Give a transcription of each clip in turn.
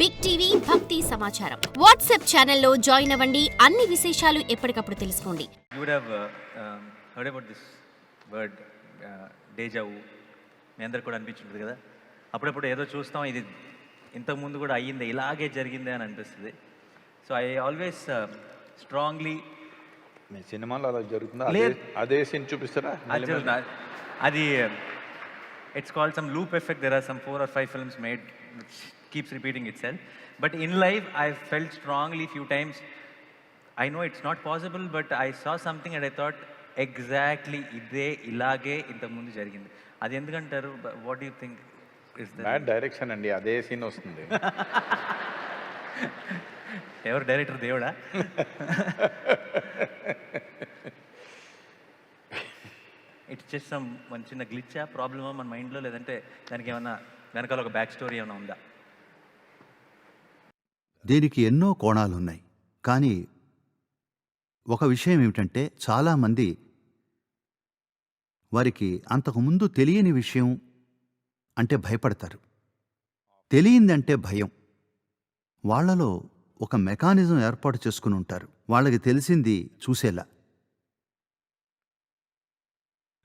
Big TV భక్తి సమాచారం WhatsApp ఛానల్లో జాయిన్ అవ్వండి. అన్ని విశేషాలు ఎప్పటికప్పుడు తెలుసుకోండి. You would have heard about this word deja vu. మీ అందరికి కూడా అనిపించుంటుంది కదా, అప్పుడప్పుడు ఏదో చూస్తాం ఇది ఇంతకుముందు కూడా అయ్యిందే, ఇలాగే జరిగిందే అని అనిపిస్తుంది. సో ఐ ఆల్వేస్ స్ట్రాంగ్లీ మీ సినిమాలో అలా జరుగుతుందా? అదే సీన్ చూపిస్తారా? అది it's called some loop effect. There are some 4 or 5 films made which keeps repeating itself. But in life, I felt strongly few times, I know it's not possible, but I saw something and I thought, exactly ఇదే ఇలాగే ఇంతకు ముందు జరిగింది. అది ఎందుకంటారు? What do you think is that? Bad direction అండి, అదే scene వస్తుంది. ఎవరు డైరెక్టర్? దేవుడా? ఇట్స్ జస్ట్ సమ్ మన చిన్న గ్లిచ్చా, ప్రాబ్లమా మన మైండ్లో, లేదంటే దానికి ఏమన్నా వెనకాల ఒక బ్యాక్ స్టోరీ ఏమైనా ఉందా? దీనికి ఎన్నో కోణాలున్నాయి. కానీ ఒక విషయం ఏమిటంటే, చాలామంది వారికి అంతకుముందు తెలియని విషయం అంటే భయపడతారు. తెలియందంటే భయం. వాళ్లలో ఒక మెకానిజం ఏర్పాటు చేసుకుని ఉంటారు, వాళ్ళకి తెలిసింది చూసేలా.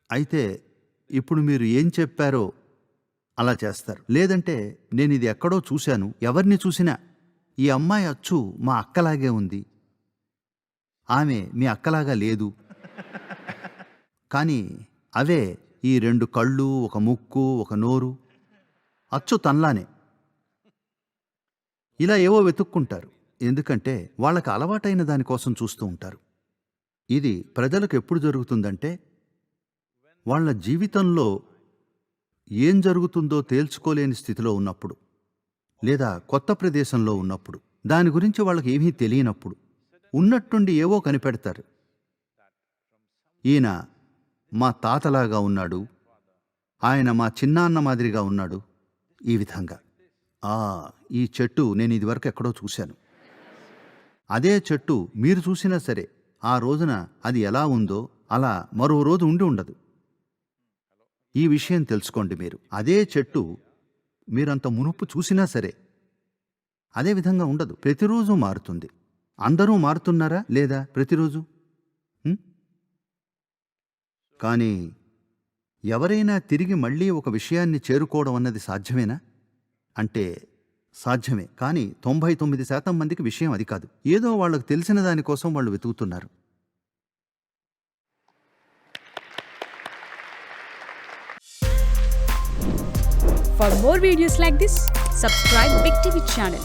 అయితే ఇప్పుడు మీరు ఏం చెప్పారో అలా చేస్తారు. లేదంటే నేను ఇది ఎక్కడో చూశాను, ఎవరిని చూసినా ఈ అమ్మాయి అచ్చు మా అక్కలాగే ఉంది, ఆమె మీ అక్కలాగా లేదు. కానీ అవే ఈ 2 కళ్ళు, ఒక ముక్కు, ఒక నోరు, అచ్చు తనలానే. ఇలా ఏవో వెతుక్కుంటారు, ఎందుకంటే వాళ్ళకి అలవాటైన దానికోసం చూస్తూ ఉంటారు. ఇది ప్రజలకు ఎప్పుడు జరుగుతుందంటే, వాళ్ళ జీవితంలో ఏం జరుగుతుందో తేల్చుకోలేని స్థితిలో ఉన్నప్పుడు, లేదా కొత్త ప్రదేశంలో ఉన్నప్పుడు, దాని గురించి వాళ్ళకి ఏమీ తెలియనప్పుడు ఉన్నట్టుండి ఏవో కనిపెడతారు. ఈయన మా తాతలాగా ఉన్నాడు, ఆయన మా చిన్నాన్న మాదిరిగా ఉన్నాడు, ఈ విధంగా. ఈ చెట్టు నేను ఇదివరకు ఎక్కడో చూశాను. అదే చెట్టు మీరు చూసినా సరే, ఆ రోజున అది ఎలా ఉందో అలా మరో రోజు ఉండి ఉండదు. ఈ విషయం తెలుసుకోండి. మీరు అదే చెట్టు మీరంత మునుపు చూసినా సరే అదే విధంగా ఉండదు, ప్రతిరోజు మారుతుంది. అందరూ మారుతున్నారా లేదా ప్రతిరోజు? కానీ ఎవరైనా తిరిగి మళ్ళీ ఒక విషయాన్ని చేరుకోవడం అన్నది సాధ్యమేనా అంటే సాధ్యమే. కానీ 99% మందికి విషయం అది కాదు. ఏదో వాళ్ళకు తెలిసిన దానికోసం వాళ్ళు వెతుకుతున్నారు. For more videos like this, subscribe Big TV channel.